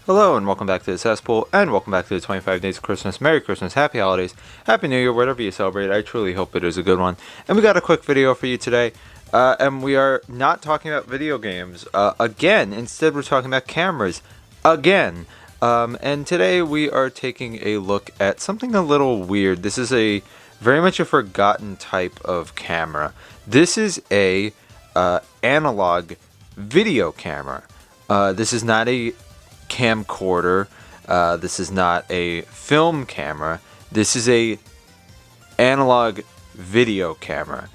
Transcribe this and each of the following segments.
Hello and welcome back to the Cesspool, and welcome back to the 25 Days of Christmas. Merry Christmas, Happy Holidays, Happy New Year, whatever you celebrate. I truly hope it is a good one. And we got a quick video for you today, and we are not talking about video games again. Instead, we're talking about cameras again. And today we are taking a look at something a little weird. This is a very much a forgotten type of camera. This is a analog video camera. This is not a camcorder. This is not a film camera. This is a analog video camera.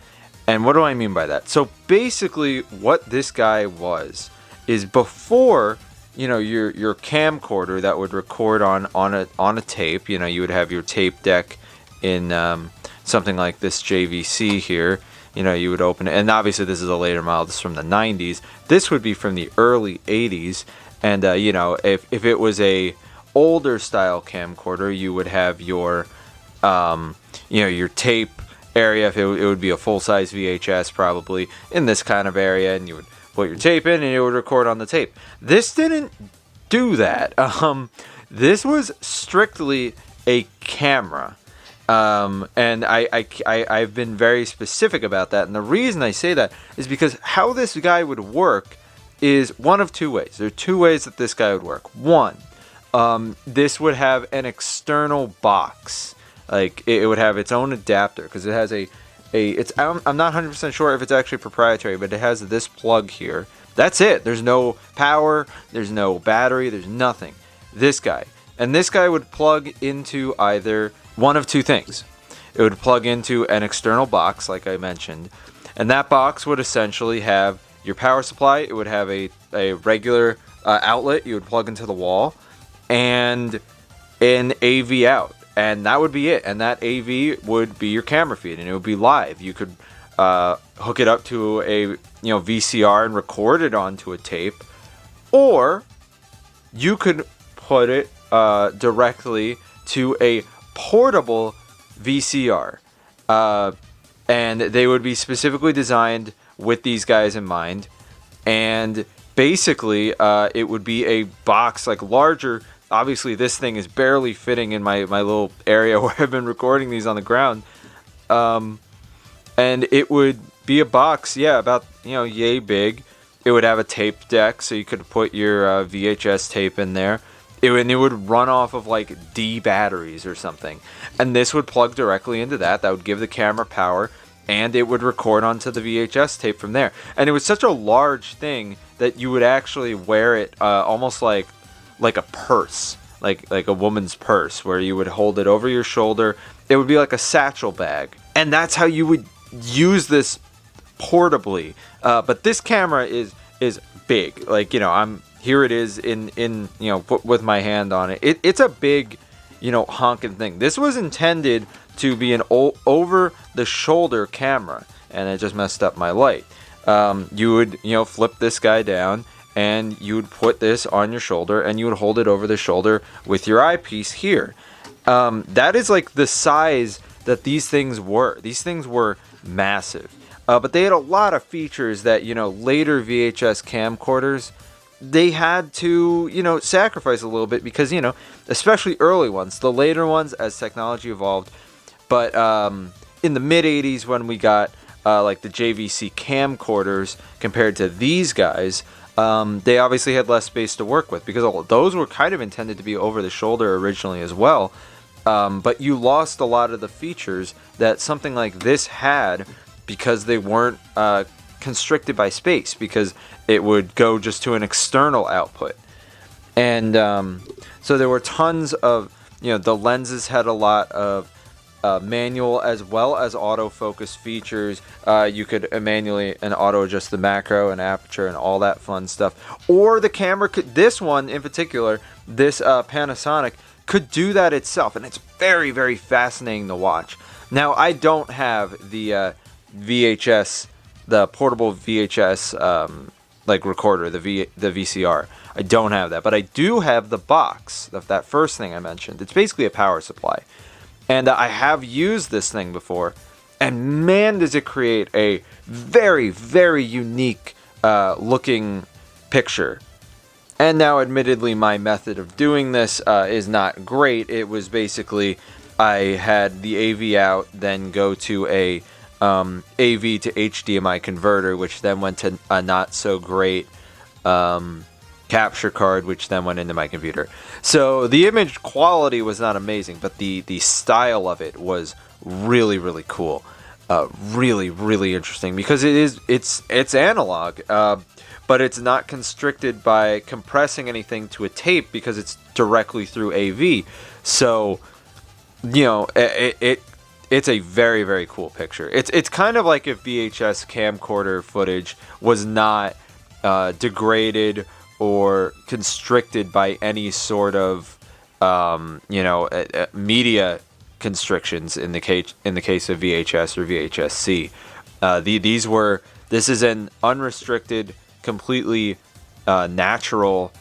And what do I mean by that? So basically what this guy was is before, you know, your camcorder that would record on a tape. You know, you would have your tape deck in something like this JVC here. You know, you would open it, and obviously this is a later model. This is from the 90s. This would be from the early 80s. And you know, if it was a older style camcorder, you would have your you know, your tape area. If it would be a full size VHS probably in this kind of area, and you would put your tape in and it would record on the tape. This didn't do that. This was strictly a camera. And I've been very specific about that, and the reason I say that is because how this guy would work is one of two ways. There are two ways that this guy would work. One, this would have an external box. Like, it would have its own adapter, because it has I'm not 100% sure if it's actually proprietary, but it has this plug here. That's it. There's no power, there's no battery, there's nothing. This guy. And this guy would plug into either one of two things. It would plug into an external box, like I mentioned, and that box would essentially have your power supply. It would have a regular outlet you would plug into the wall, and an AV out, and that would be it. And that AV would be your camera feed, and it would be live. You could hook it up to a VCR and record it onto a tape, or you could put it directly to a portable VCR, and they would be specifically designed with these guys in mind. And basically it would be a box, like larger. Obviously this thing is barely fitting in my little area where I've been recording these on the ground, and it would be a box, yeah, about yay big. It would have a tape deck, so you could put your VHS tape in there. It would run off of like D batteries or something, and this would plug directly into that. That would give the camera power, and it would record onto the VHS tape from there. And it was such a large thing that you would actually wear it almost like a purse, like a woman's purse, where you would hold it over your shoulder. It would be like a satchel bag, and that's how you would use this portably. But this camera is big. Like, here it is in with my hand on it. It's a big, honking thing. This was intended to be an over the shoulder camera, and it just messed up my light. You would flip this guy down, and you would put this on your shoulder, and you would hold it over the shoulder with your eyepiece here. That is like the size that these things were. These things were massive, but they had a lot of features that later VHS camcorders, they had to sacrifice a little bit, because especially early ones. The later ones, as technology evolved, but in the mid 80s, when we got like the JVC camcorders compared to these guys, they obviously had less space to work with, because all those were kind of intended to be over the shoulder originally as well. But you lost a lot of the features that something like this had, because they weren't constricted by space, because it would go just to an external output. And so there were tons of, the lenses had a lot of manual as well as autofocus features. You could manually and auto adjust the macro and aperture and all that fun stuff. Or the camera could, this one in particular, this Panasonic, could do that itself, and it's very, very fascinating to watch. Now, I don't have the VHS, the portable VHS like recorder, the VCR. I don't have that, but I do have the box, that first thing I mentioned. It's basically a power supply. And I have used this thing before, and man, does it create a very, very unique looking picture. And now, admittedly, my method of doing this is not great. It was basically I had the AV out, then go to a AV to HDMI converter, which then went to a not so great capture card, which then went into my computer. So the image quality was not amazing, but the style of it was really, really cool. Really, really interesting, because it's analog, but it's not constricted by compressing anything to a tape, because it's directly through AV. So, you know, it's a very, very cool picture. It's kind of like if VHS camcorder footage was not degraded or constricted by any sort of media constrictions in the case of VHS or VHS-C. This is an unrestricted, completely natural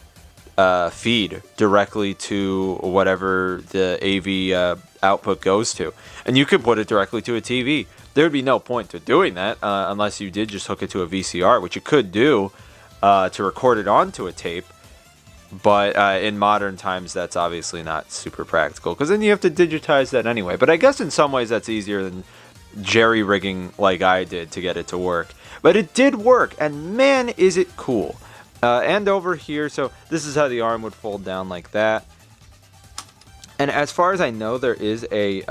feed directly to whatever the AV output goes to, and you could put it directly to a TV. There would be no point to doing that unless you did just hook it to a VCR, which you could do to record it onto a tape. But in modern times, that's obviously not super practical, because then you have to digitize that anyway. But I guess in some ways that's easier than jerry-rigging like I did to get it to work. But it did work, and man, is it cool. And over here, so this is how the arm would fold down like that. And as far as I know, there is a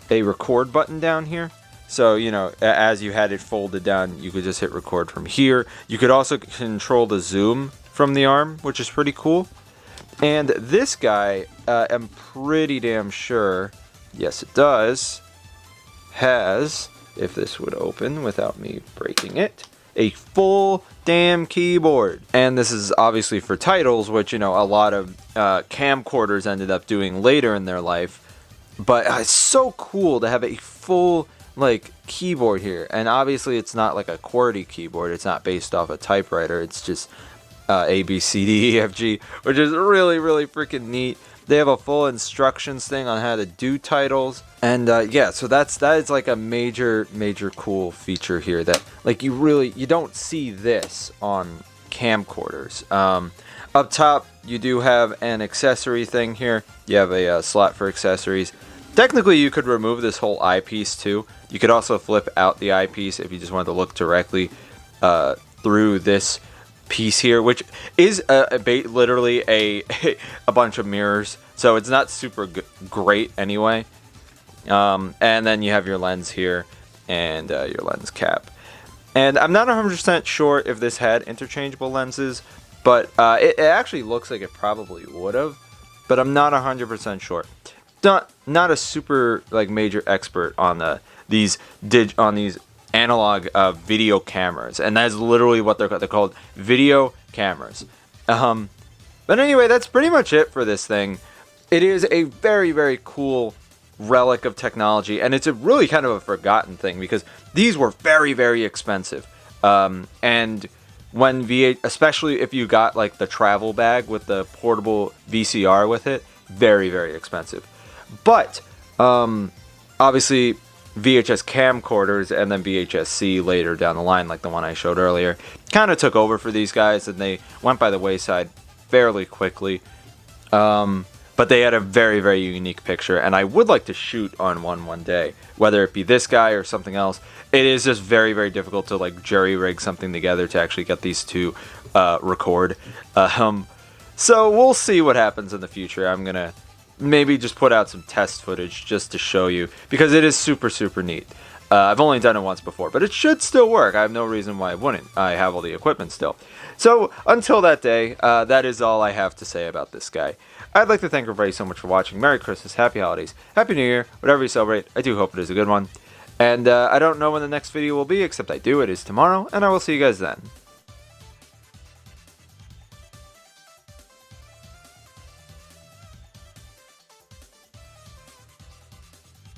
record button down here. So, you know, as you had it folded down, you could just hit record from here. You could also control the zoom from the arm, which is pretty cool. And this guy, I'm pretty damn sure, yes it does, has, if this would open without me breaking it, a full damn keyboard. And this is obviously for titles, which, you know, a lot of camcorders ended up doing later in their life. But it's so cool to have a full, like, keyboard here. And obviously it's not like a QWERTY keyboard. It's not based off a typewriter. It's just A, B, C, D, E, F, G, which is really, really freaking neat. They have a full instructions thing on how to do titles. And yeah, so that is like a major cool feature here that, like, you don't see this on camcorders. Up top, you do have an accessory thing here. You have a slot for accessories. Technically, you could remove this whole eyepiece too. You could also flip out the eyepiece if you just wanted to look directly through this piece here, which is literally a bunch of mirrors, so it's not super great anyway. And then you have your lens here and your lens cap. And I'm not 100% sure if this had interchangeable lenses, but it actually looks like it probably would have, but I'm not 100% sure. Not a super like major expert on these analog video cameras, and that's literally what they're called, video cameras. But anyway, that's pretty much it for this thing. It is a very, very cool relic of technology, and it's a really kind of a forgotten thing, because these were very, very expensive. And when especially if you got like the travel bag with the portable VCR with it, very, very expensive. But obviously VHS camcorders and then VHS-C later down the line, like the one I showed earlier, kind of took over for these guys, and they went by the wayside fairly quickly. But they had a very, very unique picture, and I would like to shoot on one day, whether it be this guy or something else. It is just very, very difficult to like jerry-rig something together to actually get these two record. So we'll see what happens in the future. I'm gonna maybe just put out some test footage just to show you, because it is super, super neat. I've only done it once before, but it should still work. I have no reason why it wouldn't. I have all the equipment still. So until that day, that is all I have to say about this guy. I'd like to thank everybody so much for watching. Merry Christmas, Happy Holidays, Happy New Year, whatever you celebrate. I do hope it is a good one. And I don't know when the next video will be, except I do. It is tomorrow, and I will see you guys then.